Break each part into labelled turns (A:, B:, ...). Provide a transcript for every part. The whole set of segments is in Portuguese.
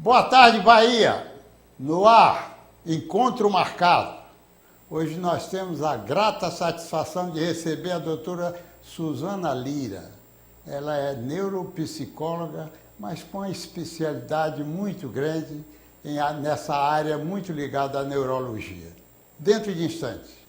A: Boa tarde, Bahia. No ar, encontro marcado. Hoje nós temos a grata satisfação de receber a doutora Suzana Lira. Ela é neuropsicóloga, mas com uma especialidade muito grande nessa área muito ligada à neurologia. Dentro de instantes.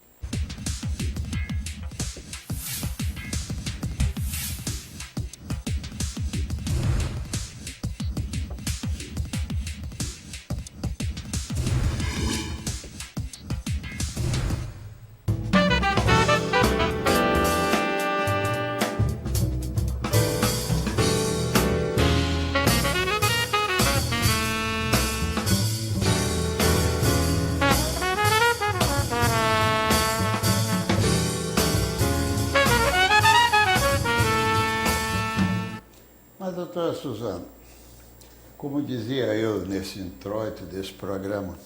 A: Mas, doutora Suzana, como dizia eu nesse introito desse programa,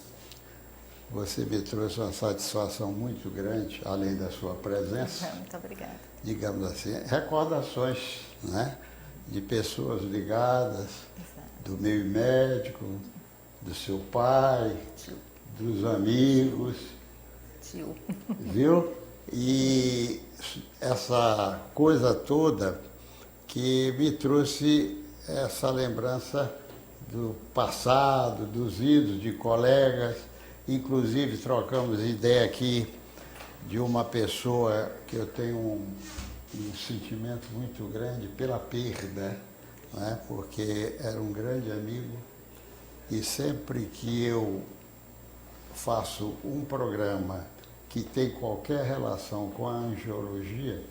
A: você me trouxe uma satisfação muito grande, além da sua presença.
B: Muito obrigada.
A: Digamos assim, recordações, né, de pessoas ligadas, do meio médico, do seu pai,
B: Tio.
A: dos amigos,
B: Tio.
A: viu? E essa coisa toda que me trouxe essa lembrança do passado, dos idos de colegas, inclusive trocamos ideia aqui de uma pessoa que eu tenho um sentimento muito grande pela perda, né? Porque era um grande amigo e sempre que eu faço um programa que tem qualquer relação com a angiologia,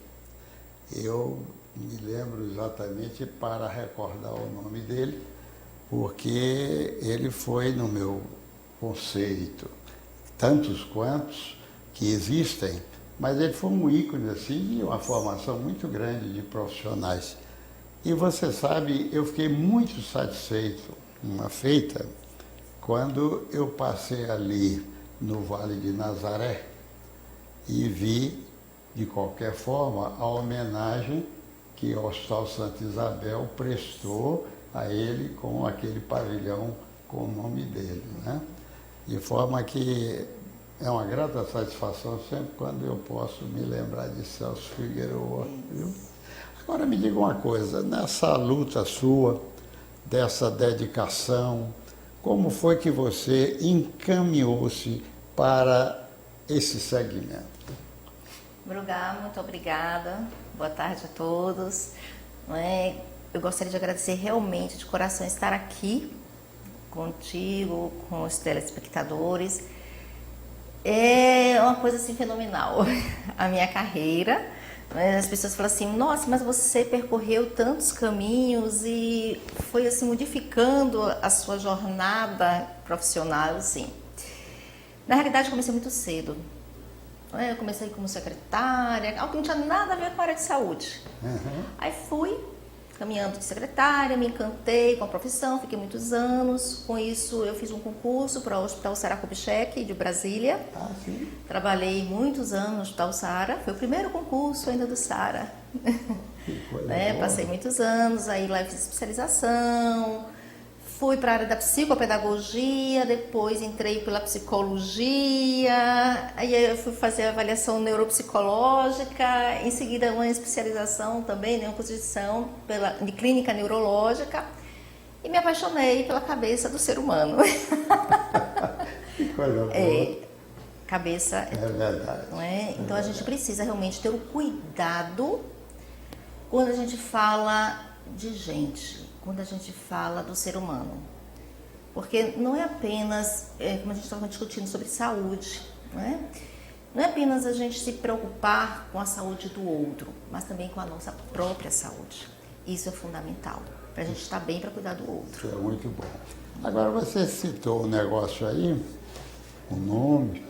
A: eu me lembro exatamente para recordar o nome dele, porque ele foi no meu conceito, tantos quantos que existem, mas ele foi um ícone assim, de uma formação muito grande de profissionais. E você sabe, eu fiquei muito satisfeito, uma feita, quando eu passei ali no Vale de Nazaré e vi, de qualquer forma, a homenagem que o Hospital Santa Isabel prestou a ele com aquele pavilhão com o nome dele, né? De forma que é uma grata satisfação sempre quando eu posso me lembrar de Celso Figueroa, viu? Agora me diga uma coisa, nessa luta sua, dessa dedicação, como foi que você encaminhou-se para esse segmento?
B: Brugar, muito obrigada. Boa tarde a todos. Eu gostaria de agradecer realmente de coração estar aqui contigo, com os telespectadores. É uma coisa assim fenomenal. A minha carreira, as pessoas falam assim, nossa, mas você percorreu tantos caminhos e foi assim modificando a sua jornada profissional, assim. Na realidade, eu comecei muito cedo. Eu comecei como secretária, algo que não tinha nada a ver com a área de saúde.
A: Uhum.
B: Aí fui caminhando de secretária, me encantei com a profissão, fiquei muitos anos. Com isso, eu fiz um concurso para o Hospital Sara Kubitschek, de Brasília.
A: Ah, sim.
B: Trabalhei muitos anos no Hospital Sara, foi o primeiro concurso ainda do Sara.
A: Que coisa boa.
B: Passei muitos anos, aí lá eu fiz especialização. Fui para a área da psicopedagogia, depois entrei pela psicologia, aí eu fui fazer a avaliação neuropsicológica, em seguida uma especialização também, uma posição de clínica neurológica, e me apaixonei pela cabeça do ser humano.
A: Que coisa boa.
B: Cabeça
A: É verdade.
B: não é? Então a gente precisa realmente ter o cuidado quando a gente fala de gente. Quando a gente fala do ser humano. Porque não é apenas, como a gente estava discutindo sobre saúde, não é? Não é apenas a gente se preocupar com a saúde do outro, mas também com a nossa própria saúde. Isso é fundamental, para a gente estar bem para cuidar do outro.
A: Isso é muito bom. Agora você citou um negócio aí, um nome,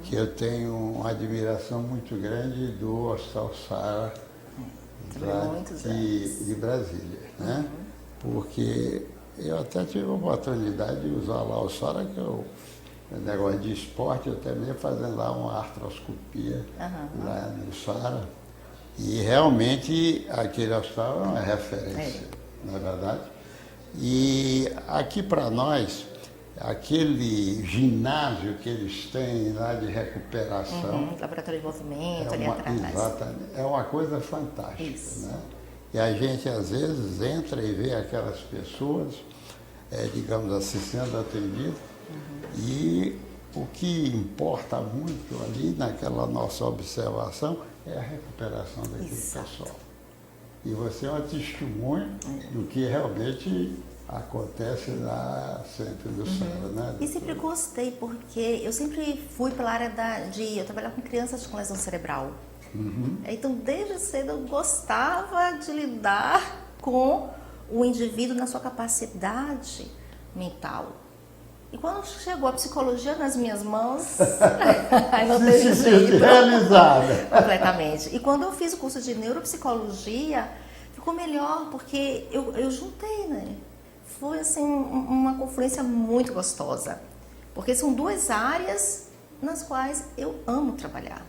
A: que eu tenho uma admiração muito grande do Hospital Sara de Brasília, né? Porque eu até tive a oportunidade de usar lá o Sara, que eu negócio de esporte, eu terminei fazendo lá uma artroscopia lá no Sara. E realmente aquele hospital é uma referência, não é verdade? E aqui para nós, aquele ginásio que eles têm lá de recuperação,
B: Laboratório de movimento, ali atrás.
A: exatamente, é uma coisa fantástica.
B: Isso.
A: Né? E a gente às vezes entra e vê aquelas pessoas, digamos assim, sendo atendidas, e o que importa muito ali naquela nossa observação é a recuperação daquele pessoal. E você é uma testemunha do que realmente acontece na Centro do Sara, né?
B: E sempre gostei, porque eu sempre fui pela área eu trabalhava com crianças com lesão cerebral. Então, desde cedo eu gostava de lidar com o indivíduo na sua capacidade mental. E quando chegou a psicologia nas minhas mãos, aí não teve jeito.
A: Realizada.
B: Completamente. E quando eu fiz o curso de neuropsicologia, ficou melhor, porque eu juntei, né? Foi assim uma confluência muito gostosa, porque são duas áreas nas quais eu amo trabalhar.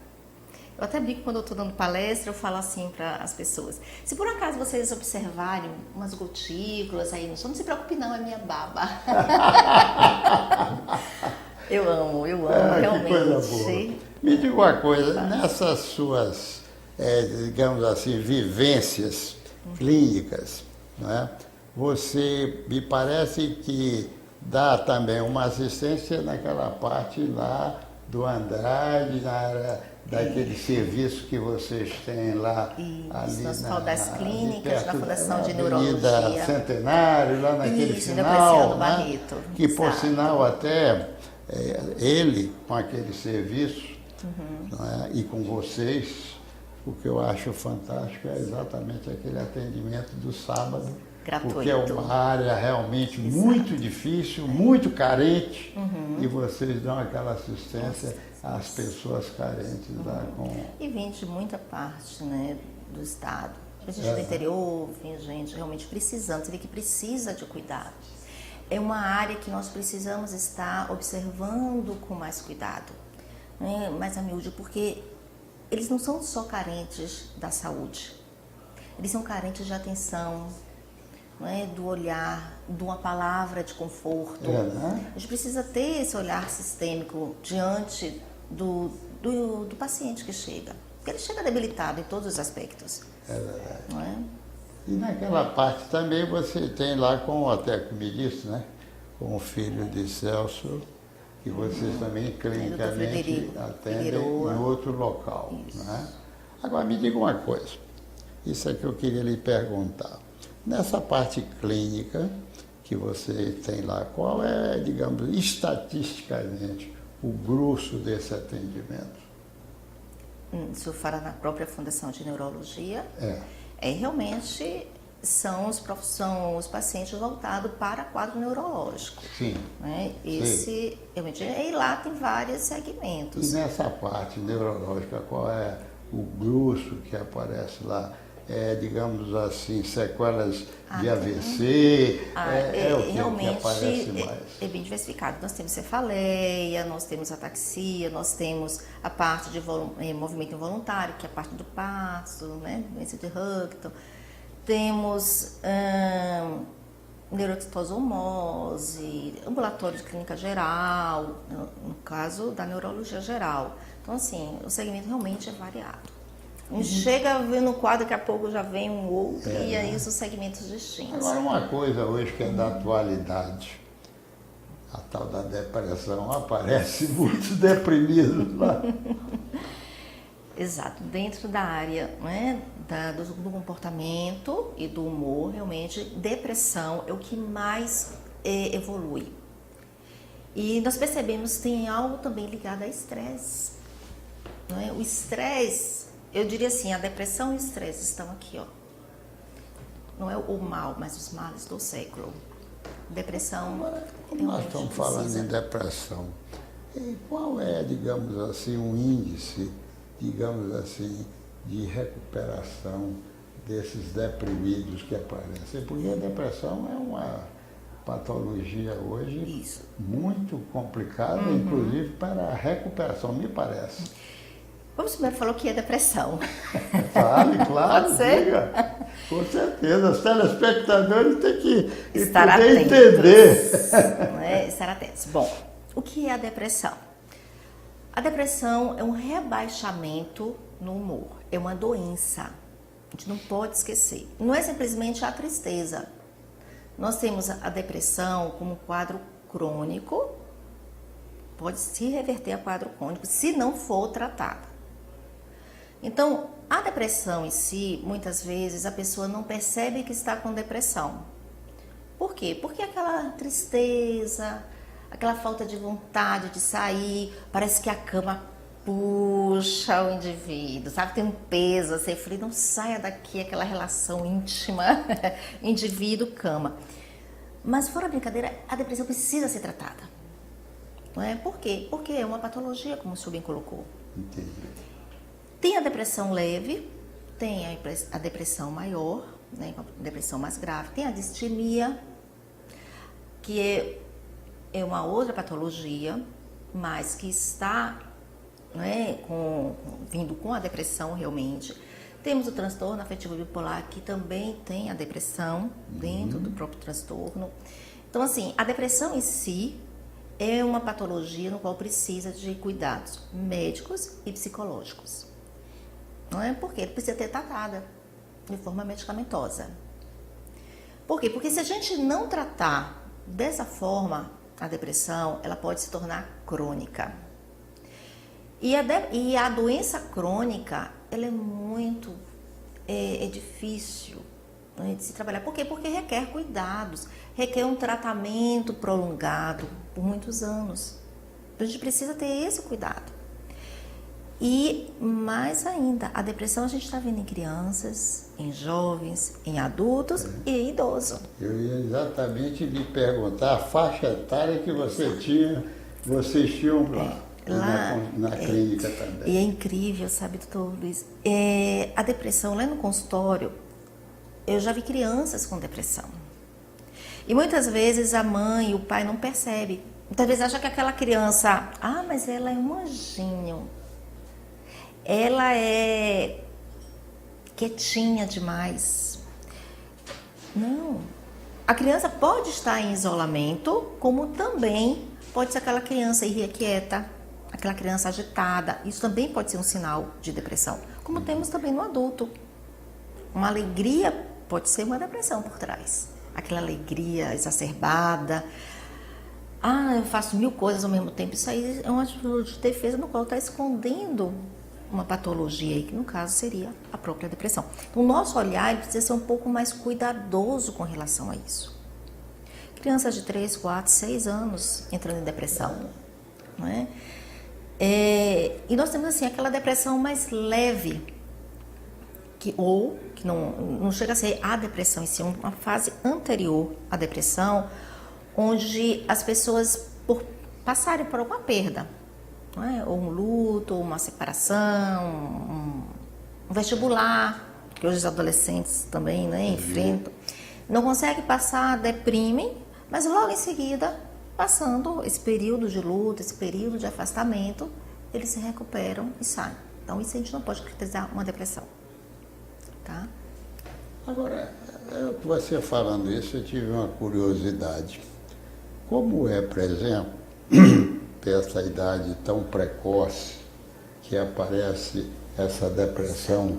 B: Eu até brinco quando eu estou dando palestra, eu falo assim para as pessoas: se por acaso vocês observarem umas gotículas aí no chão, não se preocupe não, é minha baba. Eu amo realmente.
A: Que coisa boa. Me diga uma coisa, nessas suas, digamos assim, vivências clínicas, né, você me parece que dá também uma assistência naquela parte lá do Andrade, na área daquele serviço que vocês têm lá.
B: Isso,
A: ali
B: no Hospital das Clínicas, na Fundação de
A: Avenida
B: Neurologia.
A: Centenário, lá naquele
B: Isso,
A: final,
B: do Barreto.
A: que por
B: Exato.
A: sinal até ele, com aquele serviço, né, e com vocês, o que eu acho fantástico é exatamente aquele atendimento do sábado,
B: Gratuito.
A: porque é uma área realmente muito difícil, muito carente, e vocês dão aquela assistência às pessoas carentes lá com...
B: E vem de muita parte, né, do estado. Vem gente do interior, vem gente realmente precisando, você vê que precisa de cuidado. É uma área que nós precisamos estar observando com mais cuidado, né, mais a miúde, porque eles não são só carentes da saúde, eles são carentes de atenção, né, do olhar, de uma palavra de conforto.
A: Né?
B: A gente precisa ter esse olhar sistêmico diante do paciente que chega, porque ele chega debilitado em todos os aspectos.
A: É verdade.
B: Não é?
A: E naquela parte também você tem lá, com até que me disse, né, com o filho de Celso, que vocês também clinicamente atendem em outro local. Né? Agora me diga uma coisa, isso é que eu queria lhe perguntar. Nessa parte clínica que você tem lá, qual é, digamos, estatisticamente, o grosso desse atendimento?
B: Se eu falar na própria Fundação de Neurologia, realmente são os pacientes voltados para quadro neurológico.
A: Sim.
B: Né? Esse, realmente, e lá tem vários segmentos.
A: E nessa parte neurológica, qual é o grosso que aparece lá? Digamos assim, sequelas de AVC, o que aparece mais?
B: É bem diversificado. Nós temos cefaleia, nós temos ataxia, nós temos a parte de movimento involuntário, que é a parte do passo, né? Doença de Huntington. Temos neurotoxomose, ambulatório de clínica geral, no caso da neurologia geral. Então, assim, o segmento realmente é variado. Chega a ver no quadro, daqui a pouco já vem um outro, e aí são segmentos distintos.
A: Agora, uma coisa hoje que é da atualidade, a tal da depressão, aparece muitos deprimidos lá.
B: Exato, dentro da área, né, do comportamento e do humor, realmente, depressão é o que mais evolui. E nós percebemos que tem algo também ligado a estresse. Não é? O estresse, eu diria assim, a depressão e o estresse estão aqui, ó. Não é o mal, mas os males do século. Depressão.
A: Nós estamos falando em depressão. E qual é, digamos assim, um índice, digamos assim, de recuperação desses deprimidos que aparecem? Porque a depressão é uma patologia hoje muito complicada, inclusive para a recuperação, me parece.
B: Vamos primeiro falar o que é depressão.
A: Fale, claro,
B: Pode ser?
A: diga. Com certeza, os telespectadores têm que
B: Estar
A: poder
B: atentos,
A: entender.
B: né? Estar atentos. Bom, o que é a depressão? A depressão é um rebaixamento no humor, é uma doença. A gente não pode esquecer. Não é simplesmente a tristeza. Nós temos a depressão como um quadro crônico, pode se reverter a quadro crônico se não for tratada. Então, a depressão em si, muitas vezes a pessoa não percebe que está com depressão. Por quê? Porque aquela tristeza, aquela falta de vontade de sair, parece que a cama puxa o indivíduo, sabe? Tem um peso, assim, eu falei, não saia daqui, aquela relação íntima, indivíduo-cama. Mas fora brincadeira, a depressão precisa ser tratada. Não é? Por quê? Porque é uma patologia, como o senhor bem colocou.
A: Entendi.
B: Tem a depressão leve, tem a depressão maior, né, a depressão mais grave, tem a distimia, que é uma outra patologia, mas que está, né, vindo com a depressão realmente. Temos o transtorno afetivo bipolar, que também tem a depressão dentro do próprio transtorno. Então, assim, a depressão em si é uma patologia no qual precisa de cuidados médicos e psicológicos. Não é? Porque ele precisa ser tratada de forma medicamentosa. Por quê? Porque se a gente não tratar dessa forma a depressão, ela pode se tornar crônica. E a doença crônica, ela é muito difícil, né, de se trabalhar. Por quê? Porque requer cuidados, requer um tratamento prolongado por muitos anos. Então a gente precisa ter esse cuidado. E mais ainda, a depressão a gente está vendo em crianças, em jovens, em adultos e em idosos.
A: Eu ia exatamente lhe perguntar a faixa etária que vocês tinham lá na clínica também.
B: E é incrível, sabe, doutor Luiz? A depressão, lá no consultório, eu já vi crianças com depressão. E muitas vezes a mãe e o pai não percebem. Muitas vezes acha que aquela criança, mas ela é um anjinho. Ela é quietinha demais. Não. A criança pode estar em isolamento, como também pode ser aquela criança irrequieta, aquela criança agitada. Isso também pode ser um sinal de depressão. Como temos também no adulto. Uma alegria pode ser uma depressão por trás. Aquela alegria exacerbada. Eu faço 1000 coisas ao mesmo tempo. Isso aí é uma atitude de defesa no qual está escondendo uma patologia aí, que no caso seria a própria depressão. Então, o nosso olhar ele precisa ser um pouco mais cuidadoso com relação a isso. Crianças de 3, 4, 6 anos entrando em depressão, não é? E nós temos assim aquela depressão mais leve, que não chega a ser a depressão em si, uma fase anterior à depressão, onde as pessoas, por passarem por alguma perda, não é? Ou um luto, ou uma separação, um vestibular, que hoje os adolescentes também, né, enfrentam, não conseguem passar, deprimem, mas logo em seguida, passando esse período de luto, esse período de afastamento, eles se recuperam e saem. Então, isso a gente não pode caracterizar uma depressão. Tá?
A: Agora, você falando isso, eu tive uma curiosidade. Como é, por exemplo, essa idade tão precoce que aparece essa depressão,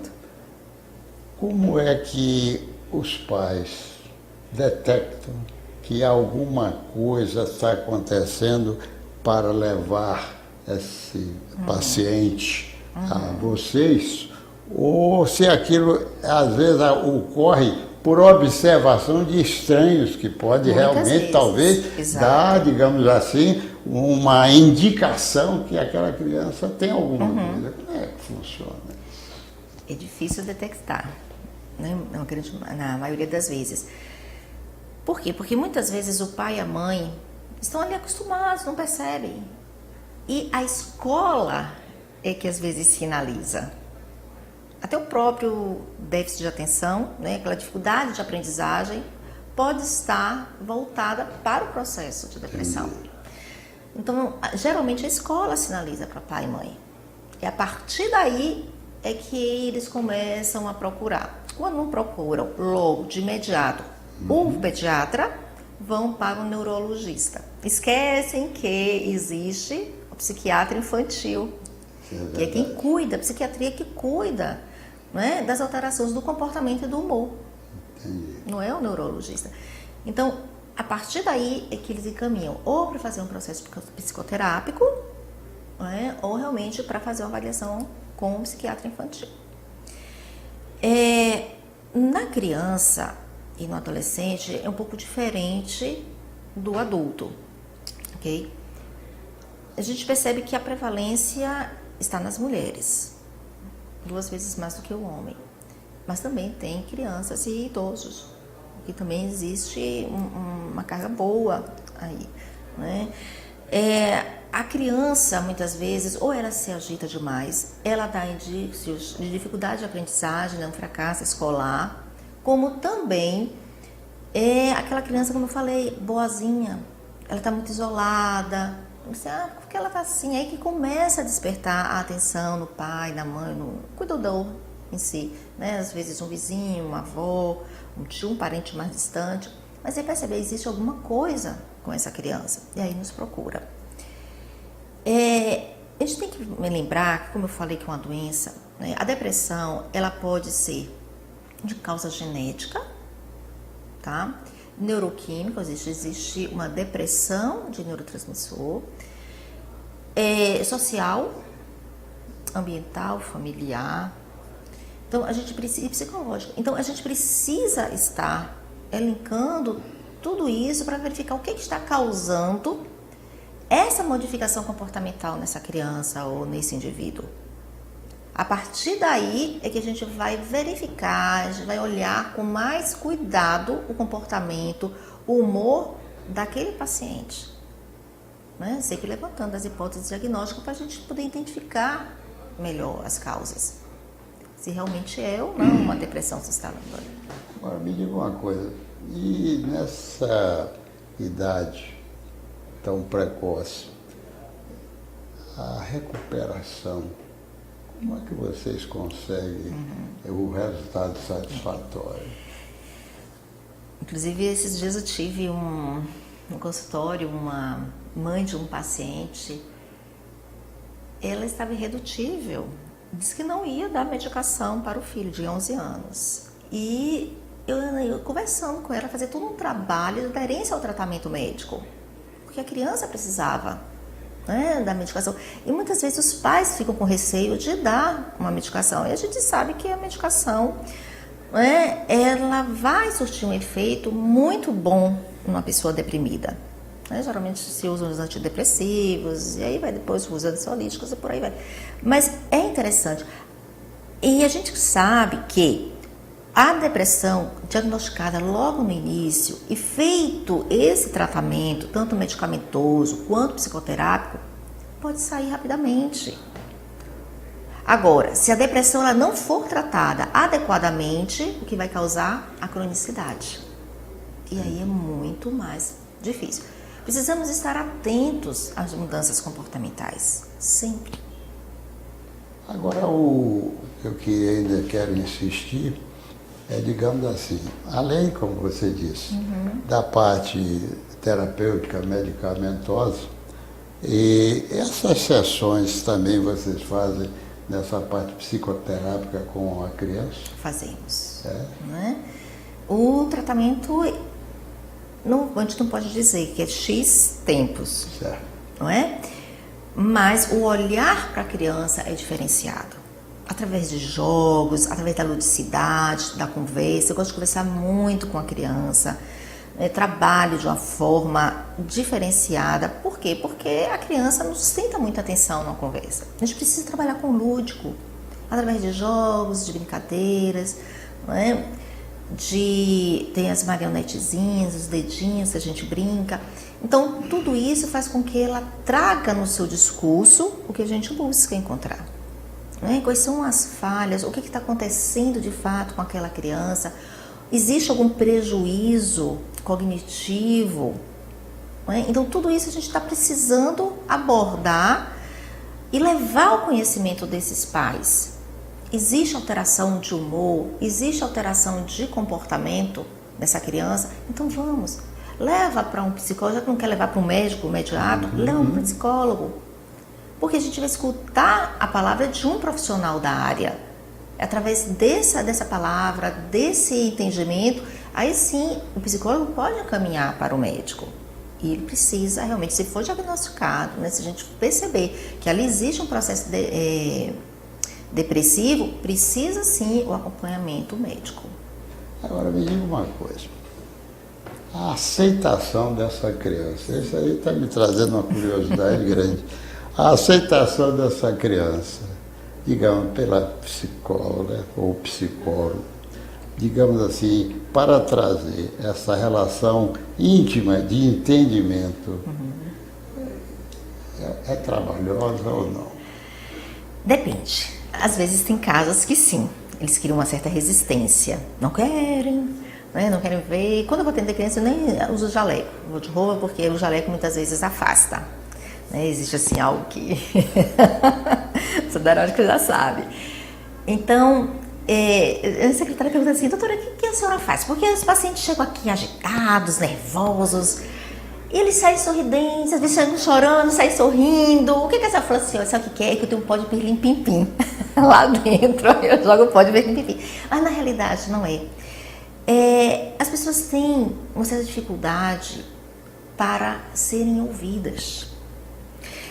A: como é que os pais detectam que alguma coisa está acontecendo para levar esse paciente a vocês, ou se aquilo às vezes ocorre por observação de estranhos, que pode
B: Muitas
A: realmente,
B: vezes.
A: talvez,
B: Exato.
A: dar, digamos assim, uma indicação que aquela criança tem alguma coisa. Como é que funciona?
B: É difícil detectar, né? Na maioria das vezes. Por quê? Porque muitas vezes o pai e a mãe estão ali acostumados, não percebem. E a escola é que às vezes sinaliza. Até o próprio déficit de atenção, né, aquela dificuldade de aprendizagem, pode estar voltada para o processo de depressão. Então, geralmente a escola sinaliza para pai e mãe. E a partir daí é que eles começam a procurar. quando não procuram logo, de imediato, o pediatra, vão para o neurologista. Esquecem que existe o psiquiatra infantil, que é quem cuida, a psiquiatria que cuida, né, das alterações do comportamento e do humor.
A: Entendi.
B: Não é o neurologista. Então, a partir daí é que eles encaminham ou para fazer um processo psicoterápico, né, ou realmente para fazer uma avaliação com um psiquiatra infantil. Na criança e no adolescente é um pouco diferente do adulto, ok? A gente percebe que a prevalência está nas mulheres, 2 vezes mais do que o homem. Mas também tem crianças e idosos, que também existe uma carga boa aí, né? A criança, muitas vezes, ou ela se agita demais, ela dá indícios de dificuldade de aprendizagem, um fracasso escolar, como também aquela criança, como eu falei, boazinha, ela está muito isolada, você, por que ela está assim? Aí que começa a despertar a atenção no pai, na mãe, no cuidador em si, né? Às vezes um vizinho, uma avó, um tio, um parente mais distante, mas aí percebe, existe alguma coisa com essa criança, e aí nos procura. A gente tem que lembrar que, como eu falei, que é uma doença, né, a depressão, ela pode ser de causa genética, tá? Neuroquímica, existe uma depressão de neurotransmissor, social, ambiental, familiar, então a gente precisa, e psicológico. Então a gente precisa estar elencando tudo isso para verificar o que está causando essa modificação comportamental nessa criança ou nesse indivíduo. A partir daí é que a gente vai verificar, a gente vai olhar com mais cuidado o comportamento, o humor daquele paciente, né? Sempre levantando as hipóteses diagnósticas para a gente poder identificar melhor as causas. Se realmente é ou não uma depressão se instalando ali.
A: Agora me diga uma coisa, e nessa idade tão precoce, a recuperação, como é que vocês conseguem o resultado satisfatório?
B: Inclusive, esses dias eu tive um consultório, uma mãe de um paciente, ela estava irredutível, disse que não ia dar medicação para o filho de 11 anos. E eu conversando com ela, fazer todo um trabalho de aderência ao tratamento médico, porque a criança precisava, né, da medicação. E muitas vezes os pais ficam com receio de dar uma medicação. E a gente sabe que a medicação, né, ela vai surtir um efeito muito bom numa pessoa deprimida. Né? Geralmente se usam os antidepressivos, e aí vai depois usa ansiolíticos e por aí vai. Mas é interessante. E a gente sabe que a depressão diagnosticada logo no início e feito esse tratamento, tanto medicamentoso quanto psicoterápico, pode sair rapidamente. Agora, se a depressão ela não for tratada adequadamente, o que vai causar? A cronicidade. E aí é muito mais difícil. Precisamos estar atentos às mudanças comportamentais, sempre.
A: Agora, o que ainda quero insistir digamos assim, além, como você disse, da parte terapêutica, medicamentosa, e essas sessões também vocês fazem nessa parte psicoterápica com a criança?
B: Fazemos. Né? O tratamento, a gente não pode dizer que é X tempos,
A: Certo.
B: não é? Mas o olhar para a criança é diferenciado. Através de jogos, através da ludicidade, da conversa. Eu gosto de conversar muito com a criança, trabalho de uma forma diferenciada. Por quê? Porque a criança não sustenta muita atenção na conversa. A gente precisa trabalhar com o lúdico, através de jogos, de brincadeiras, não é? Tem as marionetezinhas, os dedinhos que a gente brinca. Então, tudo isso faz com que ela traga no seu discurso o que a gente busca encontrar. Quais são as falhas, o que está acontecendo de fato com aquela criança, existe algum prejuízo cognitivo, Então tudo isso a gente está precisando abordar e levar ao conhecimento desses pais existe alteração de humor, existe alteração de comportamento nessa criança, então vamos, leva para um psicólogo, já que não quer levar para um médico imediato, leva para um psicólogo, porque a gente vai escutar a palavra de um profissional da área, através dessa palavra, desse entendimento, aí sim o psicólogo pode encaminhar para o médico. E ele precisa realmente, se for diagnosticado, né, se a gente perceber que ali existe um processo depressivo, precisa sim o acompanhamento médico.
A: Agora me diga uma coisa, a aceitação dessa criança, isso aí está me trazendo uma curiosidade grande, a aceitação dessa criança, digamos, pela psicóloga ou psicólogo, digamos assim, para trazer essa relação íntima de entendimento, é trabalhosa ou não?
B: Depende. Às vezes tem casos que sim, eles criam uma certa resistência, não querem, né, não querem ver. Quando eu vou atender criança, eu nem uso jaleco, vou de roupa porque o jaleco muitas vezes afasta. Né? Existe assim algo que sou da hora que já sabe. Então, a secretária pergunta assim, doutora, o que a senhora faz? Porque os pacientes chegam aqui agitados, nervosos, e eles saem sorridentes, às vezes saem chorando, saem sorrindo. O que a senhora falou assim, sabe o que é? Que eu tenho um pó de pirlim-pim-pim lá dentro, eu jogo o pó de pirlim-pim-pim. Mas na realidade não é. As pessoas têm uma certa dificuldade para serem ouvidas.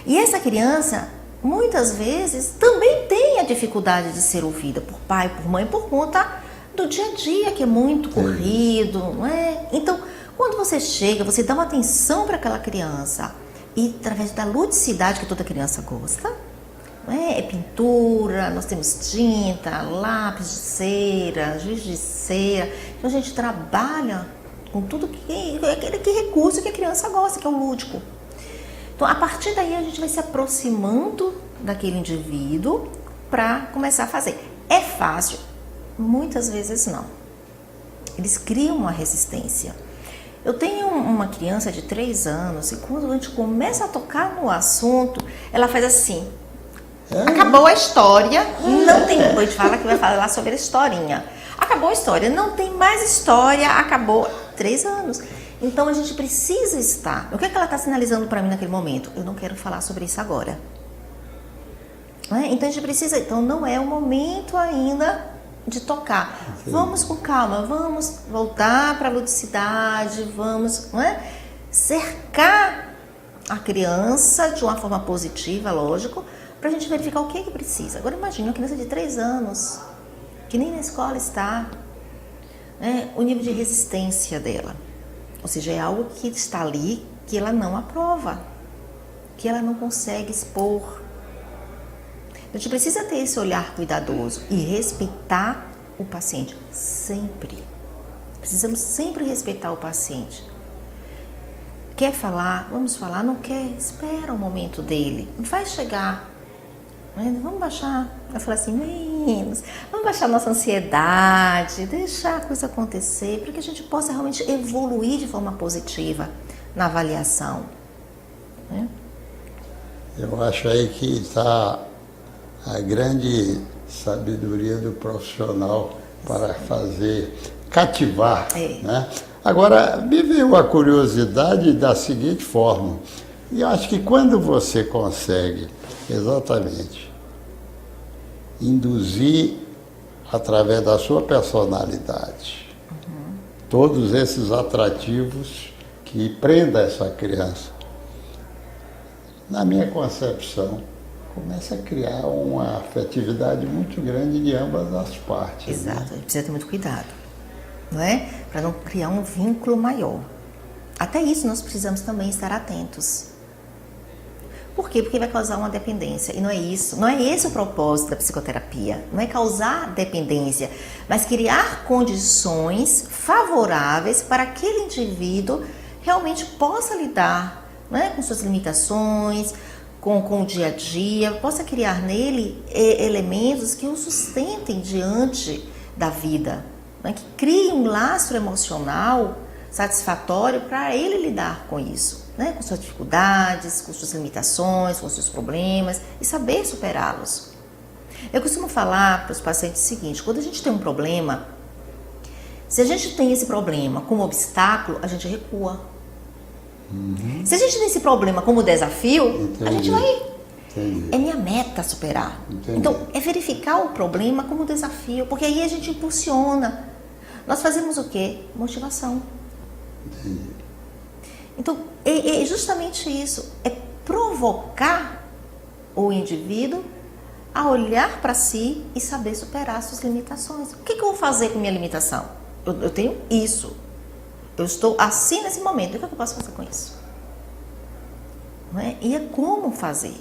B: E essa criança, muitas vezes, também tem a dificuldade de ser ouvida por pai, por mãe, por conta do dia a dia, que é muito corrido, não é? Então, quando você chega, você dá uma atenção para aquela criança e através da ludicidade que toda criança gosta, não é? É pintura, nós temos tinta, lápis de cera, giz de cera, então a gente trabalha com tudo aquele recurso que a criança gosta, que é o lúdico. Então, a partir daí, a gente vai se aproximando daquele indivíduo para começar a fazer. É fácil? Muitas vezes não. Eles criam uma resistência. Eu tenho uma criança de 3 anos e quando a gente começa a tocar no assunto, ela faz assim, acabou a história, não tem, a gente fala que vai falar sobre a historinha. Acabou a história, não tem mais história, acabou. 3 anos. Então a gente precisa estar. O que é que ela está sinalizando para mim naquele momento? Eu não quero falar sobre isso agora. Então a gente precisa. Então não é o momento ainda de tocar. Sim. Vamos com calma, vamos voltar para a ludicidade, vamos cercar a criança de uma forma positiva, lógico, para a gente verificar o que é que precisa. Agora imagine uma criança de 3 anos, que nem na escola está, o nível de resistência dela. Ou seja, é algo que está ali que ela não aprova, que ela não consegue expor. A gente precisa ter esse olhar cuidadoso e respeitar o paciente sempre. Precisamos sempre respeitar o paciente. Quer falar? Vamos falar. Não quer? Espera o momento dele. Vai chegar. Vamos baixar. Vai falar assim, meninos, vamos baixar nossa ansiedade, deixar a coisa acontecer, para que a gente possa realmente evoluir de forma positiva na avaliação.
A: Eu acho aí que está a grande sabedoria do profissional para cativar. Né? Agora, me veio a curiosidade da seguinte forma, e eu acho que quando você consegue exatamente induzir através da sua personalidade todos esses atrativos que prendam essa criança, na minha concepção, começa a criar uma afetividade muito grande de ambas as partes.
B: Exato, a gente precisa ter muito cuidado, não é? Para não criar um vínculo maior. Até isso nós precisamos também estar atentos. Por quê? Porque vai causar uma dependência. E não é isso, não é esse o propósito da psicoterapia. Não é causar dependência, mas criar condições favoráveis para aquele indivíduo realmente possa lidar, com suas limitações, com o dia a dia, possa criar nele elementos que o sustentem diante da vida, que criem um lastro emocional satisfatório para ele lidar com isso. Com suas dificuldades, com suas limitações, com seus problemas e saber superá-los. Eu costumo falar para os pacientes o seguinte: quando a gente tem um problema, se a gente tem esse problema como obstáculo, a gente recua. Se a gente tem esse problema como desafio, a gente vai. É minha meta superar. Então, é verificar o problema como desafio, porque aí a gente impulsiona. Nós fazemos o quê? Motivação. Então, é justamente isso. É provocar o indivíduo a olhar para si e saber superar suas limitações. O que eu vou fazer com minha limitação? Eu tenho isso. Eu estou assim nesse momento. O que eu posso fazer com isso? Não é? E é como fazer.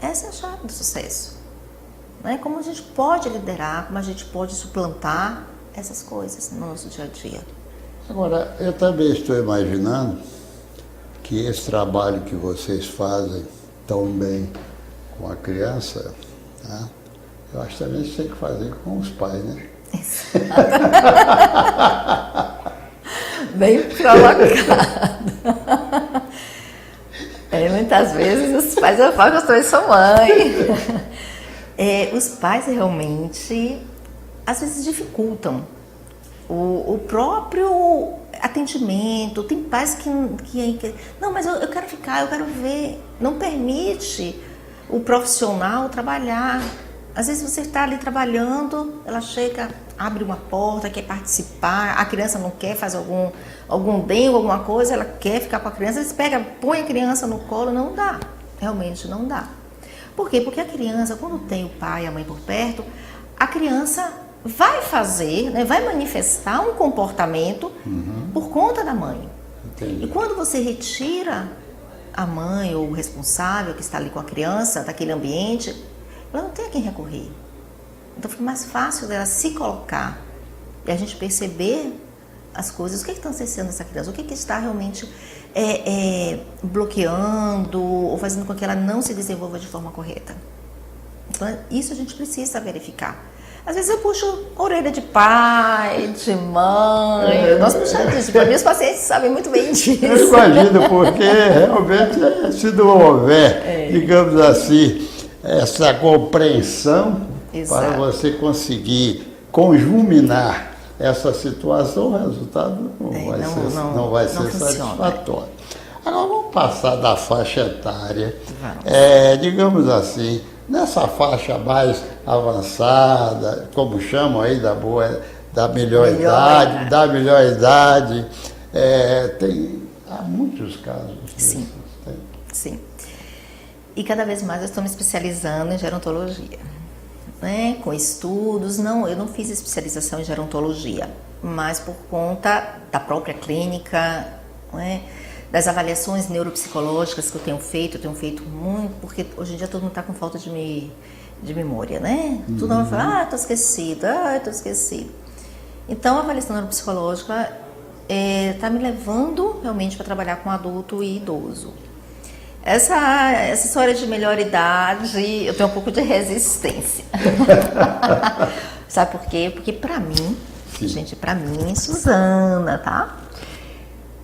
B: Essa é a chave do sucesso. Não é? Como a gente pode liderar, como a gente pode suplantar essas coisas no nosso dia a dia.
A: Agora, eu também estou imaginando que esse trabalho que vocês fazem tão bem com a criança, né? Eu acho que também vocês têm que fazer com os pais, né?
B: Bem provocado. Muitas vezes os pais, eu falo que eu também sou mãe. Os pais realmente, às vezes, dificultam o próprio atendimento. Tem pais que não, mas eu quero ficar, eu quero ver. Não permite o profissional trabalhar. Às vezes você está ali trabalhando, ela chega, abre uma porta, quer participar, a criança não quer, faz algum dengo, alguma coisa, ela quer ficar com a criança, eles pegam, põe a criança no colo, não dá, realmente não dá. Por quê? Porque a criança, quando tem o pai e a mãe por perto, a criança vai fazer, né, vai manifestar um comportamento por conta da mãe.
A: Entendi.
B: E quando você retira a mãe ou o responsável que está ali com a criança daquele ambiente, ela não tem a quem recorrer. Então fica mais fácil dela se colocar e a gente perceber as coisas, o que está acontecendo nessa criança, o que está realmente bloqueando ou fazendo com que ela não se desenvolva de forma correta. Então isso a gente precisa verificar. Às vezes eu puxo orelha de pai, de mãe, nós puxamos isso. Para mim os pacientes sabem muito bem disso.
A: Eu imagino, porque realmente se não houver, digamos assim, essa compreensão,
B: exato,
A: para você conseguir conjuminar essa situação, o resultado não vai ser satisfatório. Agora vamos passar da faixa etária, digamos assim, nessa faixa mais avançada, como chamam aí, da melhor idade, há muitos casos.
B: Sim, sim. E cada vez mais eu estou me especializando em gerontologia, né? Com estudos. Eu não fiz especialização em gerontologia, mas por conta da própria clínica, né? Das avaliações neuropsicológicas que eu tenho feito muito, porque hoje em dia todo mundo está com falta de memória, né? Todo mundo fala, estou esquecido. Então a avaliação neuropsicológica está me levando realmente para trabalhar com adulto e idoso. Essa história de melhor idade, eu tenho um pouco de resistência. Sabe por quê? Porque pra mim, gente, pra mim, Suzana, tá?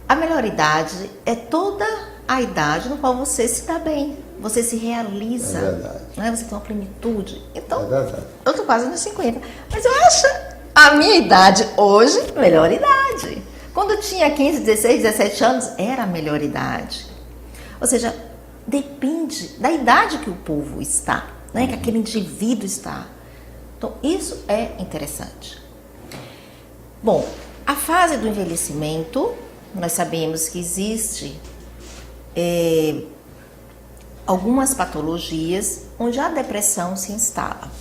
B: A melhor idade é toda a idade no qual você se dá bem, você se realiza, né? Você tem uma plenitude. Então, eu tô quase nos 50, mas eu acho a minha idade hoje melhor idade. Quando eu tinha 15, 16, 17 anos, era a melhor idade. Ou seja, depende da idade que o povo está, né? Que aquele indivíduo está. Então, isso é interessante. Bom, a fase do envelhecimento, nós sabemos que existe algumas patologias onde a depressão se instala.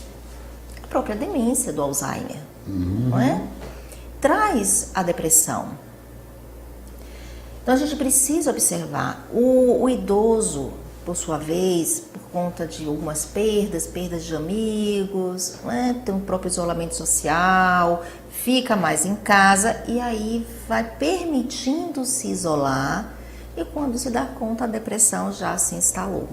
B: A própria demência do Alzheimer, não é? Traz a depressão. Então a gente precisa observar o idoso, por sua vez, por conta de algumas perdas de amigos, né? Tem o próprio isolamento social, fica mais em casa e aí vai permitindo se isolar e quando se dá conta a depressão já se instalou.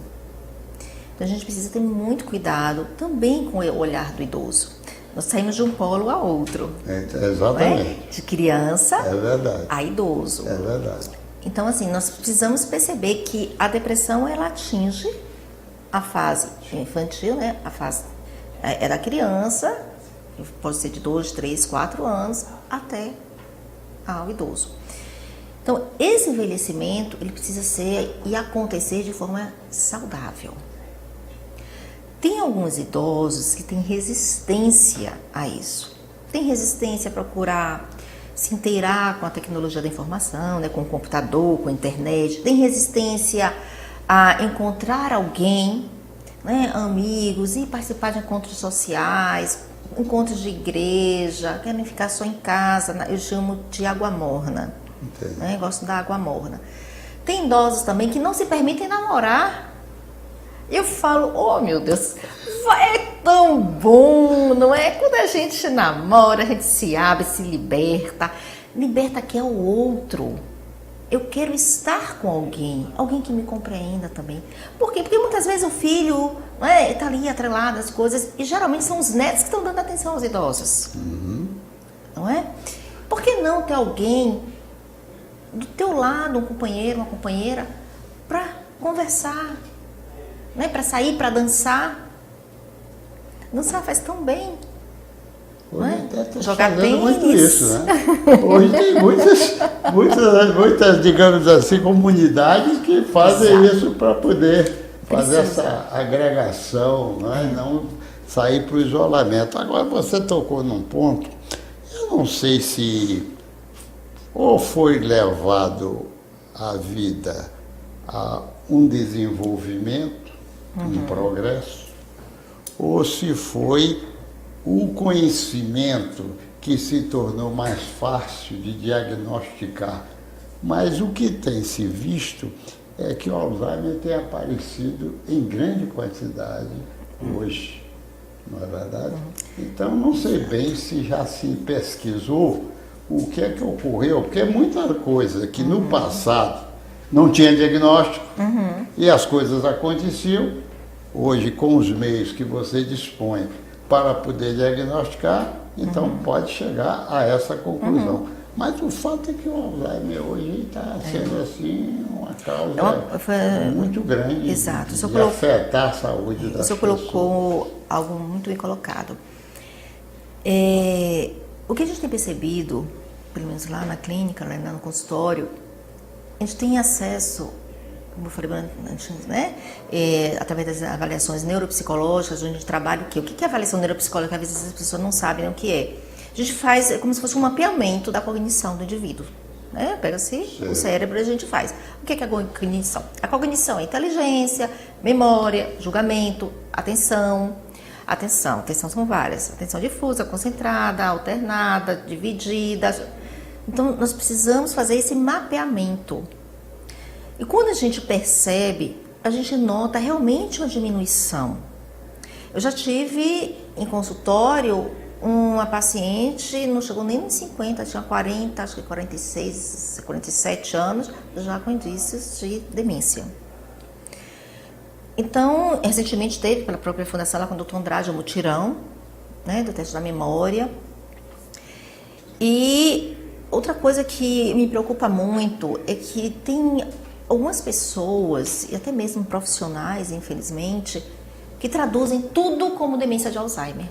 B: Então a gente precisa ter muito cuidado também com o olhar do idoso. Nós saímos de um polo a outro.
A: Exatamente.
B: De criança a idoso.
A: É verdade.
B: Então, assim, nós precisamos perceber que a depressão, ela atinge a fase infantil, né? A fase É da criança, pode ser de 2, 3, 4 anos, até ao idoso. Então, esse envelhecimento, ele precisa ser e acontecer de forma saudável. Tem alguns idosos que têm resistência a isso. Tem resistência a procurar se inteirar com a tecnologia da informação, né, com o computador, com a internet. Tem resistência a encontrar alguém, né, amigos, e participar de encontros sociais, encontros de igreja, querem ficar só em casa. Eu chamo de água morna. Né, gosto da água morna. Tem idosos também que não se permitem namorar. Eu falo, oh meu Deus, é tão bom, não é? Quando a gente namora, a gente se abre, se liberta. Liberta que é o outro. Eu quero estar com alguém que me compreenda também. Por quê? Porque muitas vezes o filho está ali atrelado às coisas, e geralmente são os netos que estão dando atenção aos idosos. Não é? Por que não ter alguém do teu lado, um companheiro, uma companheira, para conversar? Né, para sair, para dançar. Dançar faz tão bem.
A: Hoje
B: tá jogar tênis.
A: Muito isso, né? Hoje tem muitas, digamos assim, comunidades que fazem isso para poder fazer essa agregação, né? Não sair para o isolamento. Agora, você tocou num ponto, eu não sei se ou foi levado a vida a um desenvolvimento, um progresso, ou se foi o conhecimento que se tornou mais fácil de diagnosticar. Mas o que tem se visto é que o Alzheimer tem aparecido em grande quantidade hoje, não é verdade? Então, não sei bem se já se pesquisou o que é que ocorreu, porque é muita coisa que no passado não tinha diagnóstico e as coisas aconteciam. Hoje, com os meios que você dispõe para poder diagnosticar, então pode chegar a essa conclusão. Mas o fato é que o Alzheimer hoje está sendo assim uma causa muito grande de afetar a saúde das pessoas.
B: O senhor colocou algo muito bem colocado. O que a gente tem percebido, pelo menos lá na clínica, lá no consultório, a gente tem acesso, como eu falei antes, né? Através das avaliações neuropsicológicas, onde a gente trabalha o quê? O que é avaliação neuropsicológica? Às vezes as pessoas não sabem o que é. A gente faz como se fosse um mapeamento da cognição do indivíduo. Né? Pega-se o cérebro e a gente faz. O que é a cognição? A cognição é inteligência, memória, julgamento, atenção. Atenção são várias. Atenção difusa, concentrada, alternada, dividida. Então, nós precisamos fazer esse mapeamento. E quando a gente percebe, a gente nota realmente uma diminuição. Eu já tive em consultório uma paciente, não chegou nem nos 50, tinha 40, acho que 46, 47 anos, já com indícios de demência. Então, recentemente teve pela própria fundação lá com o Dr. Andrade, o mutirão, né, do teste da memória. E outra coisa que me preocupa muito é que tem algumas pessoas, e até mesmo profissionais, infelizmente, que traduzem tudo como demência de Alzheimer.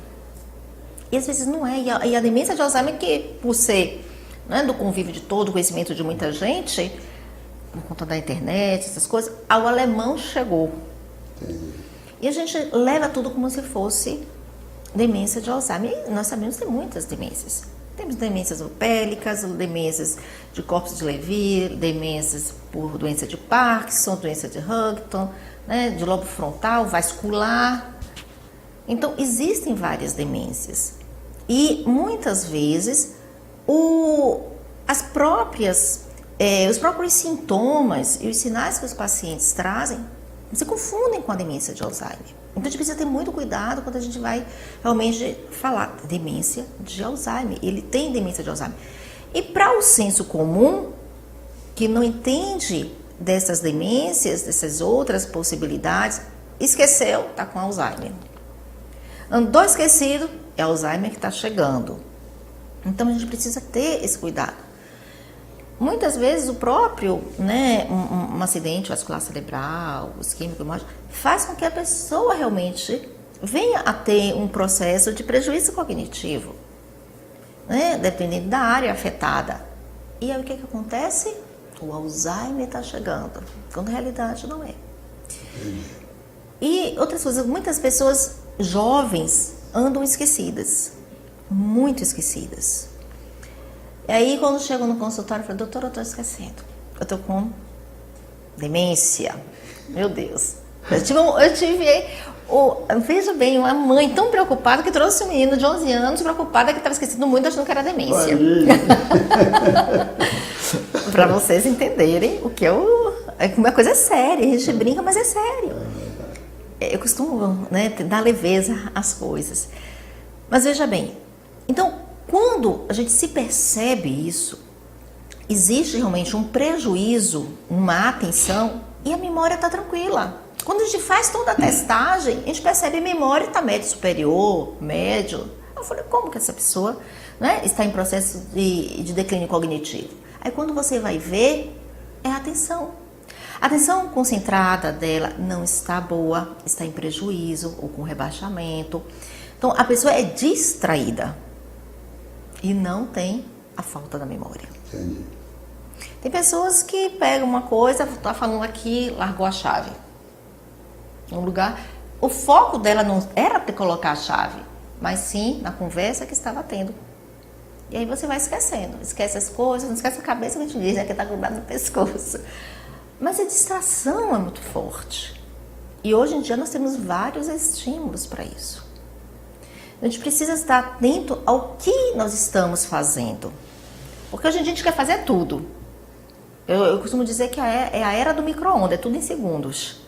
B: E às vezes não é. E a demência de Alzheimer, que por ser, né, do convívio de todo, o conhecimento de muita gente, por conta da internet, essas coisas, ao alemão chegou.
A: Entendi.
B: E a gente leva tudo como se fosse demência de Alzheimer. E nós sabemos que tem muitas demências. Temos demências opélicas, demências de corpos de Levy, demências por doença de Parkinson, doença de Huntington, né, de lobo frontal, vascular. Então, existem várias demências. E, muitas vezes, os próprios sintomas e os sinais que os pacientes trazem se confundem com a demência de Alzheimer. Então, a gente precisa ter muito cuidado quando a gente vai realmente falar demência de Alzheimer. Ele tem demência de Alzheimer. E para o senso comum, que não entende dessas demências, dessas outras possibilidades, esqueceu, está com Alzheimer. Andou esquecido, é Alzheimer que está chegando. Então, a gente precisa ter esse cuidado. Muitas vezes o próprio, né, um acidente vascular cerebral, isquêmico, faz com que a pessoa realmente venha a ter um processo de prejuízo cognitivo, né? Dependendo da área afetada. E aí o que acontece? O Alzheimer está chegando, quando na realidade não é. E outras coisas, muitas pessoas jovens andam esquecidas, muito esquecidas. E aí quando chegam no consultório, eu falo, doutora, eu estou esquecendo, eu estou com demência, meu Deus. Veja bem, uma mãe tão preocupada que trouxe um menino de 11 anos, preocupada que estava esquecendo muito, achando que era demência. Para vocês entenderem o que uma coisa séria, a gente brinca, mas é sério. Eu costumo, né, dar leveza às coisas. Mas veja bem, então, quando a gente se percebe isso, existe realmente um prejuízo, uma atenção, e a memória está tranquila. Quando a gente faz toda a testagem, a gente percebe a memória está médio superior, médio. Eu falei, como que essa pessoa, né, está em processo de declínio cognitivo? Aí quando você vai ver, é a atenção. A atenção concentrada dela não está boa, está em prejuízo ou com rebaixamento. Então a pessoa é distraída e não tem a falta da memória.
A: Entendi.
B: Tem pessoas que pegam uma coisa, está falando aqui, largou a chave. Um lugar, o foco dela não era de colocar a chave, mas sim na conversa que estava tendo. E aí você vai esquecendo, esquece as coisas, não esquece a cabeça que a gente diz, né, que está grudado no pescoço. Mas a distração é muito forte. E hoje em dia nós temos vários estímulos para isso. A gente precisa estar atento ao que nós estamos fazendo. Porque hoje em dia a gente quer fazer tudo. Eu costumo dizer que é a era do micro-ondas, é tudo em segundos.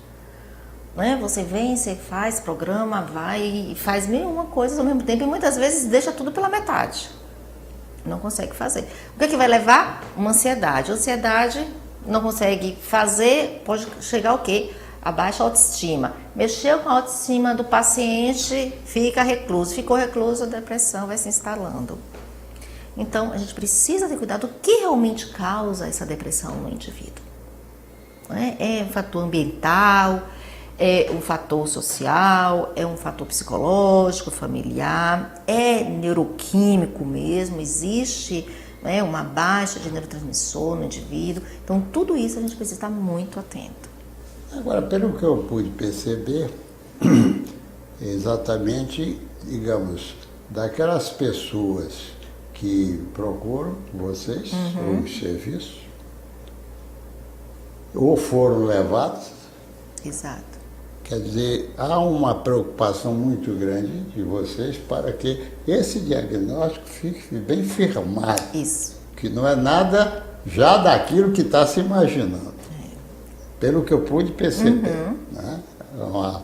B: Né? Você vem, você faz, programa, vai e faz mil e uma coisas ao mesmo tempo e muitas vezes deixa tudo pela metade. Não consegue fazer. O que é que vai levar? Uma ansiedade. A ansiedade não consegue fazer, pode chegar ao quê? A baixa autoestima. Mexeu com a autoestima do paciente, fica recluso. Ficou recluso, a depressão vai se instalando. Então, a gente precisa ter cuidado do que realmente causa essa depressão no indivíduo. É um fator ambiental, é um fator social, é um fator psicológico, familiar, é neuroquímico mesmo, existe, né, uma baixa de neurotransmissor no indivíduo. Então, tudo isso a gente precisa estar muito atento.
A: Agora, pelo que eu pude perceber, exatamente, digamos, daquelas pessoas que procuram vocês, ou os serviços, ou foram levados.
B: Exato.
A: Quer dizer, há uma preocupação muito grande de vocês para que esse diagnóstico fique bem firmado.
B: Isso.
A: Que não é nada já daquilo que está se imaginando. Pelo que eu pude perceber. Né? É uma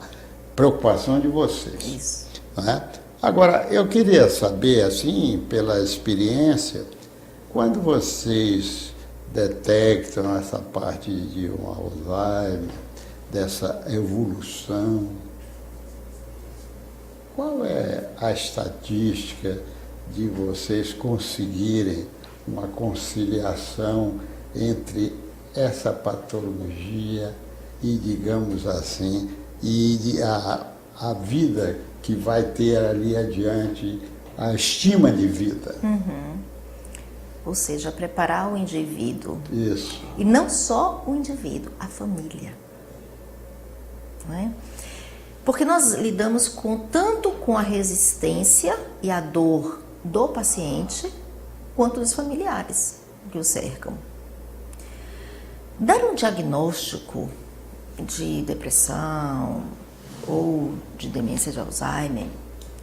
A: preocupação de vocês.
B: Isso.
A: Né? Agora, eu queria saber, assim, pela experiência, quando vocês detectam essa parte de um Alzheimer, dessa evolução, qual é a estatística de vocês conseguirem uma conciliação entre essa patologia e, digamos assim, e a vida que vai ter ali adiante, a estima de vida?
B: Ou seja, preparar o indivíduo.
A: Isso.
B: E não só o indivíduo, a família. Não é? Porque nós lidamos tanto com a resistência e a dor do paciente, quanto dos familiares que o cercam. Dar um diagnóstico de depressão ou de demência de Alzheimer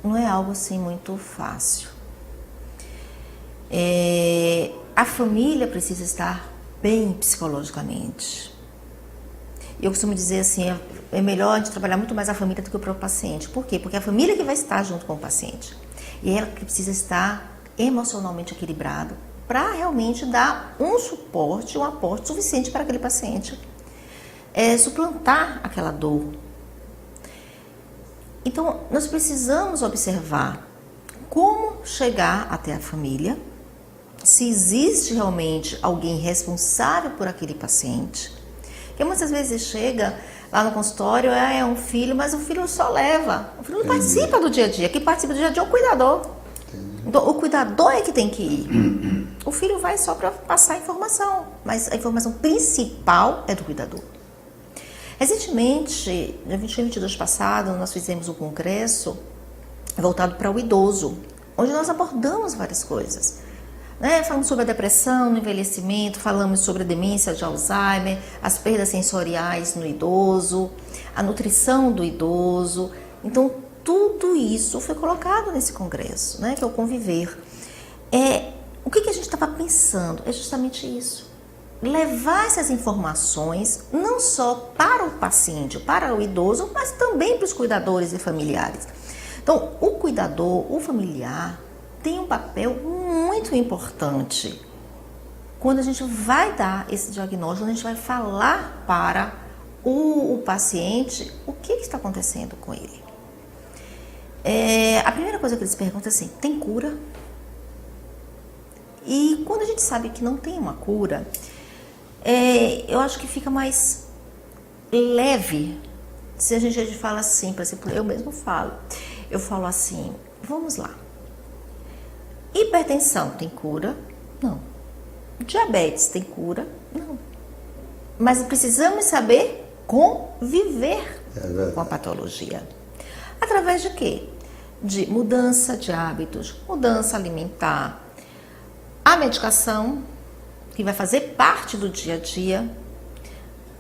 B: não é algo assim muito fácil. A família precisa estar bem psicologicamente. Eu costumo dizer assim, é melhor a gente trabalhar muito mais a família do que o próprio paciente. Por quê? Porque é a família que vai estar junto com o paciente. E ela que precisa estar emocionalmente equilibrado para realmente dar um suporte, um aporte suficiente para aquele paciente. Suplantar aquela dor. Então, nós precisamos observar como chegar até a família, se existe realmente alguém responsável por aquele paciente. Porque muitas vezes chega Lá no consultório é um filho, mas o filho só leva. O filho não participa do dia a dia. Quem participa do dia a dia é o cuidador. Então, o cuidador é que tem que ir. O filho vai só para passar a informação, mas a informação principal é do cuidador. Recentemente, no 2022 passado, nós fizemos um congresso voltado para o idoso, onde nós abordamos várias coisas. Falamos sobre a depressão no envelhecimento, falamos sobre a demência de Alzheimer, as perdas sensoriais no idoso, a nutrição do idoso. Então, tudo isso foi colocado nesse congresso, que é o Conviver. O que a gente estava pensando? É justamente isso. Levar essas informações não só para o paciente, para o idoso, mas também para os cuidadores e familiares. Então, o cuidador, o familiar, tem um papel muito importante quando a gente vai dar esse diagnóstico, quando a gente vai falar para o paciente o que está acontecendo com ele. A primeira coisa que eles perguntam é assim, tem cura? E quando a gente sabe que não tem uma cura, eu acho que fica mais leve se a gente fala assim, por exemplo, eu mesmo falo. Eu falo assim, vamos lá. Hipertensão tem cura? Não. Diabetes tem cura? Não. Mas precisamos saber conviver com a patologia. Através de quê? De mudança de hábitos, mudança alimentar, a medicação, que vai fazer parte do dia a dia,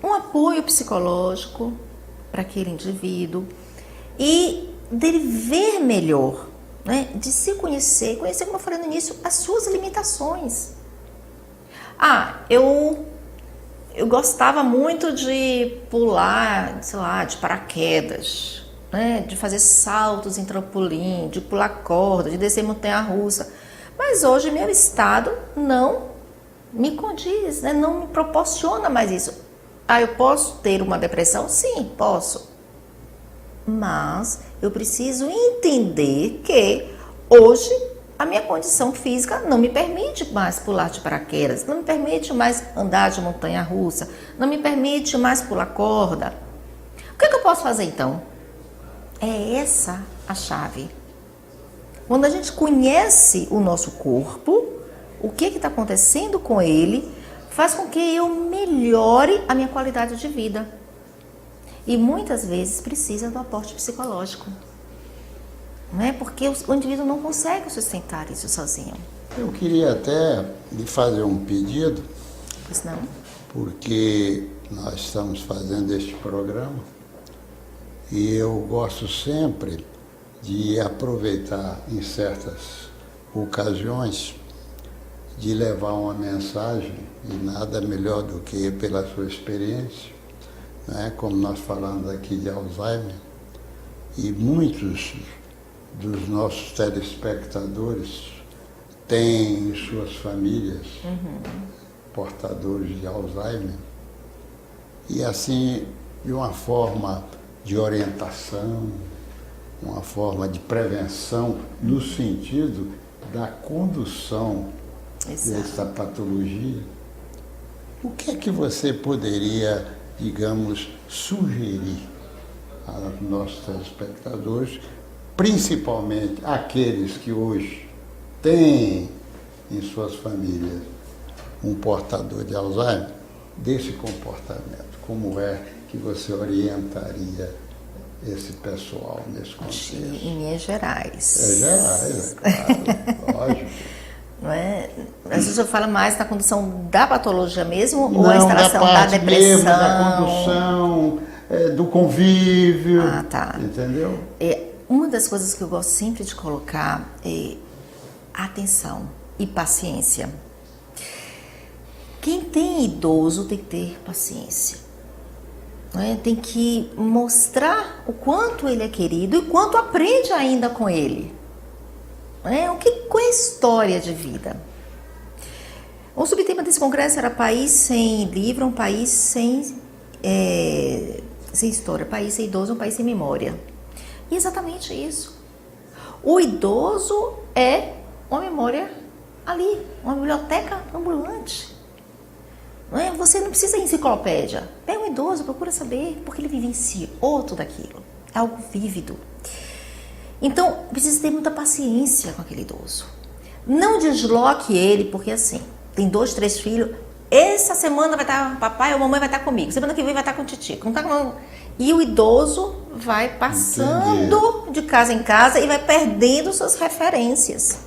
B: um apoio psicológico para aquele indivíduo e dele ver melhor, de se conhecer, como eu falei no início, as suas limitações. Eu gostava muito de pular, de paraquedas, de fazer saltos em trampolim, de pular corda, de descer montanha-russa. Mas hoje meu estado não me condiz, não me proporciona mais isso. Eu posso ter uma depressão? Sim, posso. Mas eu preciso entender que hoje a minha condição física não me permite mais pular de paraquedas, não me permite mais andar de montanha-russa, não me permite mais pular corda. O que eu posso fazer então? É essa a chave. Quando a gente conhece o nosso corpo, o que está acontecendo com ele, faz com que eu melhore a minha qualidade de vida. E muitas vezes precisa do aporte psicológico. Porque o indivíduo não consegue sustentar isso sozinho.
A: Eu queria até lhe fazer um pedido.
B: Pois não?
A: Porque nós estamos fazendo este programa e eu gosto sempre de aproveitar em certas ocasiões de levar uma mensagem, e nada melhor do que pela sua experiência, como nós falamos aqui de Alzheimer, e muitos dos nossos telespectadores têm em suas famílias portadores de Alzheimer, e assim, de uma forma de orientação, uma forma de prevenção no sentido da condução dessa patologia, o que é que você poderia, digamos, sugerir aos nossos telespectadores, principalmente aqueles que hoje têm em suas famílias um portador de Alzheimer, desse comportamento? Como é que você orientaria esse pessoal nesse contexto?
B: Em linhas gerais.
A: Gerais, claro, lógico.
B: Às vezes eu falo mais da condução da patologia mesmo,
A: Não,
B: ou a instalação da depressão?
A: Mesmo, da condução, do convívio,
B: tá.
A: Entendeu?
B: Uma das coisas que eu gosto sempre de colocar é atenção e paciência. Quem tem idoso tem que ter paciência. Tem que mostrar o quanto ele é querido e quanto aprende ainda com ele. Qual é a história de vida? O subtema desse congresso era país sem livro, um país sem história, país sem idoso, um país sem memória. E exatamente isso. O idoso é uma memória ali, uma biblioteca ambulante. Você não precisa de enciclopédia. Pega um idoso, procura saber, porque ele vivenciou tudo aquilo. É algo vívido. Então, precisa ter muita paciência com aquele idoso. Não desloque ele, porque assim, tem 2, 3 filhos, essa semana vai estar papai ou mamãe vai estar comigo, semana que vem vai estar com o titico. Não tá com... E o idoso vai passando de casa em casa e vai perdendo suas referências.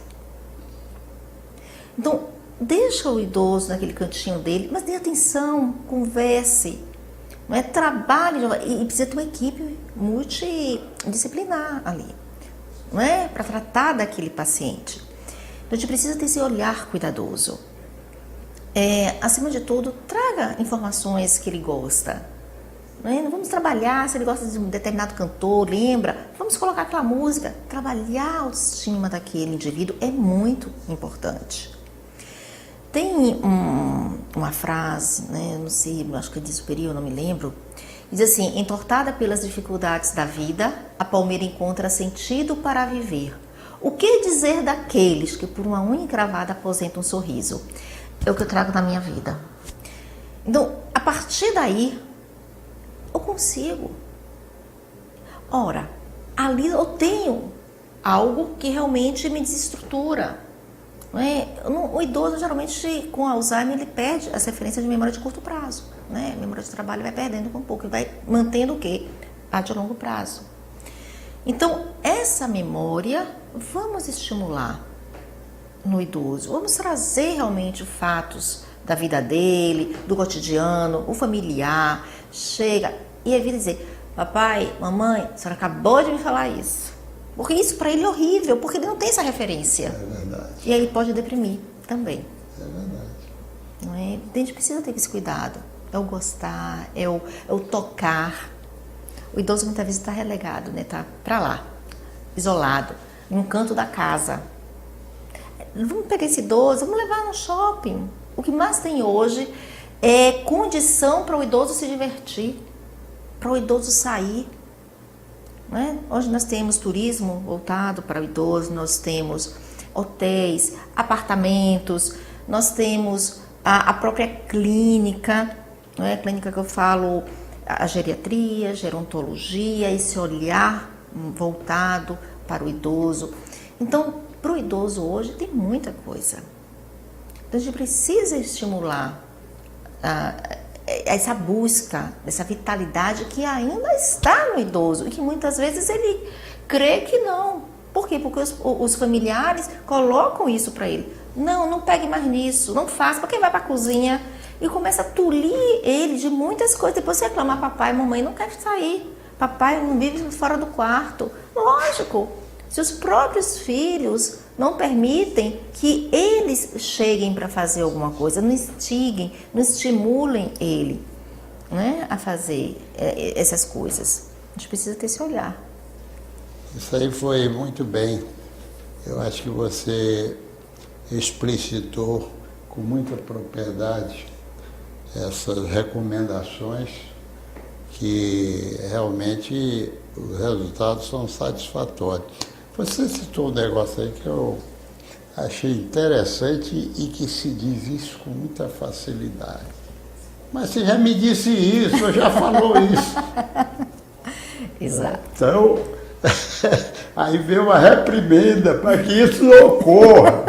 B: Então, deixa o idoso naquele cantinho dele, mas dê atenção, converse. Não é? Trabalhe, e precisa ter uma equipe multidisciplinar ali, não é? Para tratar daquele paciente. Então, a gente precisa ter esse olhar cuidadoso. Acima de tudo, traga informações que ele gosta. Não vamos trabalhar, se ele gosta de um determinado cantor, lembra? Vamos colocar aquela música. Trabalhar a autoestima daquele indivíduo é muito importante. Tem uma frase, né, não sei, acho que é de Superior, não me lembro, diz assim: entortada pelas dificuldades da vida, a palmeira encontra sentido para viver. O que dizer daqueles que por uma unha encravada aposentam um sorriso? É o que eu trago na minha vida. Então, a partir daí, eu consigo. Ora, ali eu tenho algo que realmente me desestrutura. Não é? O idoso, geralmente, com Alzheimer, ele perde as referências de memória de curto prazo. Né? A memória de trabalho vai perdendo com um pouco, e vai mantendo o quê? A de longo prazo. Então, essa memória, vamos estimular no idoso. Vamos trazer realmente fatos da vida dele, do cotidiano, o familiar. Chega e evita dizer: papai, mamãe, a senhora acabou de me falar isso. Porque isso para ele é horrível, porque ele não tem essa referência.
A: É verdade.
B: E aí ele pode deprimir também.
A: É verdade.
B: Não é? A gente precisa ter esse cuidado. É o gostar, é o tocar. O idoso muitas vezes está relegado, né? Está para lá, isolado, em um canto da casa. Vamos pegar esse idoso, vamos levar no shopping. O que mais tem hoje é condição para o idoso se divertir, para o idoso sair. Né? Hoje nós temos turismo voltado para o idoso, nós temos hotéis, apartamentos, nós temos a própria clínica, não é? A clínica que eu falo, a geriatria, gerontologia, esse olhar voltado para o idoso. Então, para o idoso hoje tem muita coisa. Então, a gente precisa estimular essa busca, essa vitalidade que ainda está no idoso e que muitas vezes ele crê que não. Por quê? Porque os familiares colocam isso para ele. Não pegue mais nisso, não faça, porque vai para a cozinha e começa a tolir ele de muitas coisas. Depois você reclama: papai e mamãe não querem sair, papai não vive fora do quarto. Lógico, se os próprios filhos não permitem que eles cheguem para fazer alguma coisa, não instiguem, não estimulem ele, né, a fazer essas coisas. A gente precisa ter esse olhar.
A: Isso aí foi muito bem. Eu acho que você explicitou com muita propriedade essas recomendações que realmente os resultados são satisfatórios. Você citou um negócio aí que eu achei interessante e que se diz isso com muita facilidade. Mas você já me disse isso, já falou isso.
B: Exato.
A: Então, aí veio uma reprimenda para que isso não ocorra.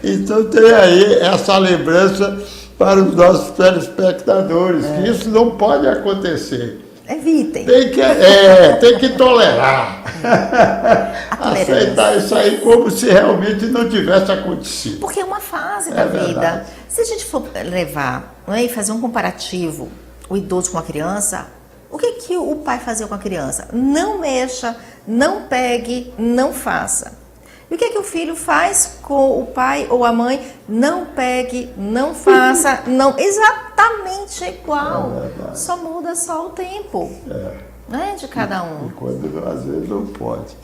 A: Então tem aí essa lembrança para os nossos telespectadores, que isso não pode acontecer.
B: Evitem.
A: Tem que tolerar. Aceitar isso aí como se realmente não tivesse acontecido.
B: Porque é uma fase da vida.
A: Verdade.
B: Se a gente for levar, não é, e fazer um comparativo, o idoso com a criança, o que o pai fazia com a criança? Não mexa, não pegue, não faça. E o que o filho faz com o pai ou a mãe? Não pegue, não faça, não. Exatamente igual. Só muda só o tempo. Né, de cada um.
A: E quando às vezes não pode.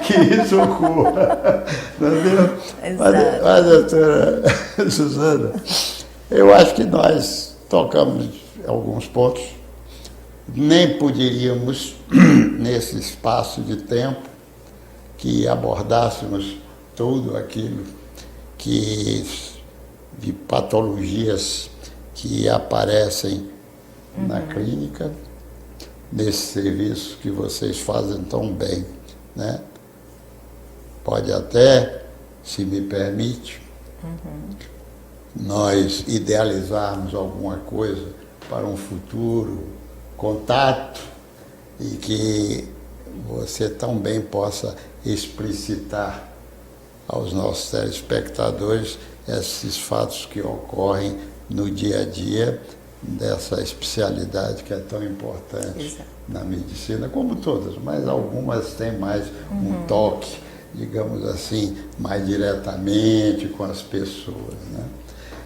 A: Que isso ocorra. Entendeu? Mas, doutora Suzana, eu acho que nós tocamos alguns pontos. Nem poderíamos, nesse espaço de tempo, que abordássemos tudo aquilo de patologias que aparecem na clínica, nesse serviço que vocês fazem tão bem, né? Pode até, se me permite, nós idealizarmos alguma coisa para um futuro contato e que você também possa explicitar aos nossos telespectadores esses fatos que ocorrem no dia a dia dessa especialidade que é tão importante.
B: Exato.
A: Na medicina, como todas, mas algumas têm mais um toque, digamos assim, mais diretamente com as pessoas, né?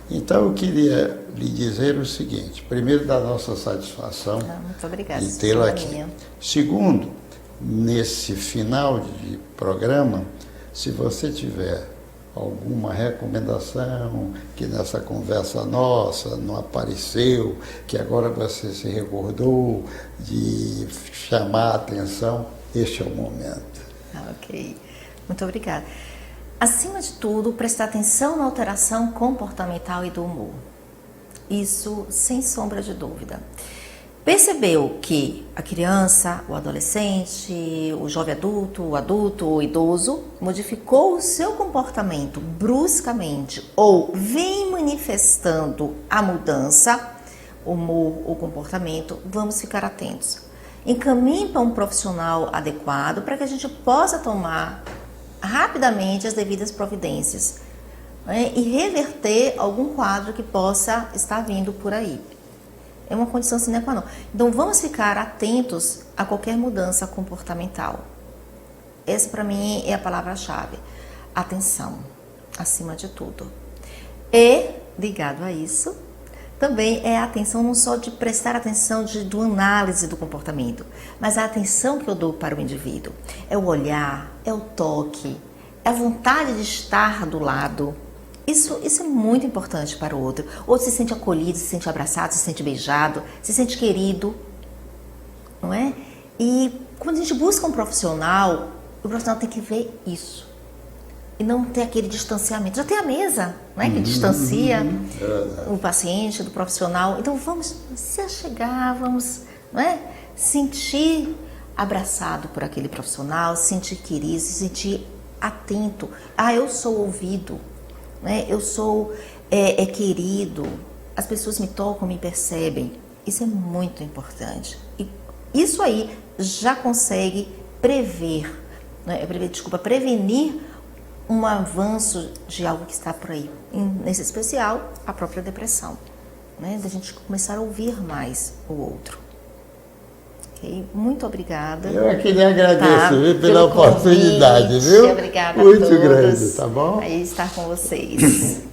A: Então eu queria lhe dizer o seguinte: primeiro, da nossa satisfação
B: Muito obrigada,
A: de tê-lo aqui.
B: minha.
A: Segundo, nesse final de programa, se você tiver alguma recomendação que nessa conversa nossa não apareceu, que agora você se recordou de chamar a atenção, este é o momento.
B: Ok, muito obrigada. Acima de tudo, prestar atenção na alteração comportamental e do humor. Isso sem sombra de dúvida. Percebeu que a criança, o adolescente, o jovem adulto, o adulto ou idoso modificou o seu comportamento bruscamente ou vem manifestando a mudança, humor ou comportamento, vamos ficar atentos. Encaminhe para um profissional adequado para que a gente possa tomar rapidamente as devidas providências, né, e reverter algum quadro que possa estar vindo por aí. É uma condição sine qua non. Então, vamos ficar atentos a qualquer mudança comportamental. Essa, para mim, é a palavra-chave. Atenção, acima de tudo. E, ligado a isso, também é a atenção não só de prestar atenção do análise do comportamento, mas a atenção que eu dou para o indivíduo. É o olhar, é o toque, é a vontade de estar do lado. Isso é muito importante para o outro. O outro se sente acolhido, se sente abraçado, se sente beijado, se sente querido, não é? E quando a gente busca um profissional, o profissional tem que ver isso. E não ter aquele distanciamento. Já tem a mesa, não é? Que distancia o paciente do profissional. Então vamos se achegar, vamos, não é? Sentir abraçado por aquele profissional, se sentir querido, se sentir atento. Ah, eu sou ouvido. Né? Eu sou querido, as pessoas me tocam, me percebem. Isso é muito importante. E isso aí já consegue prevenir um avanço de algo que está por aí. Nesse especial, a própria depressão. Né? Da gente começar a ouvir mais o outro. Okay? Muito obrigada.
A: Eu aqui lhe agradeço, pela oportunidade, viu?
B: Obrigada
A: muito
B: a todos.
A: grande, tá bom?
B: Aí estar com vocês.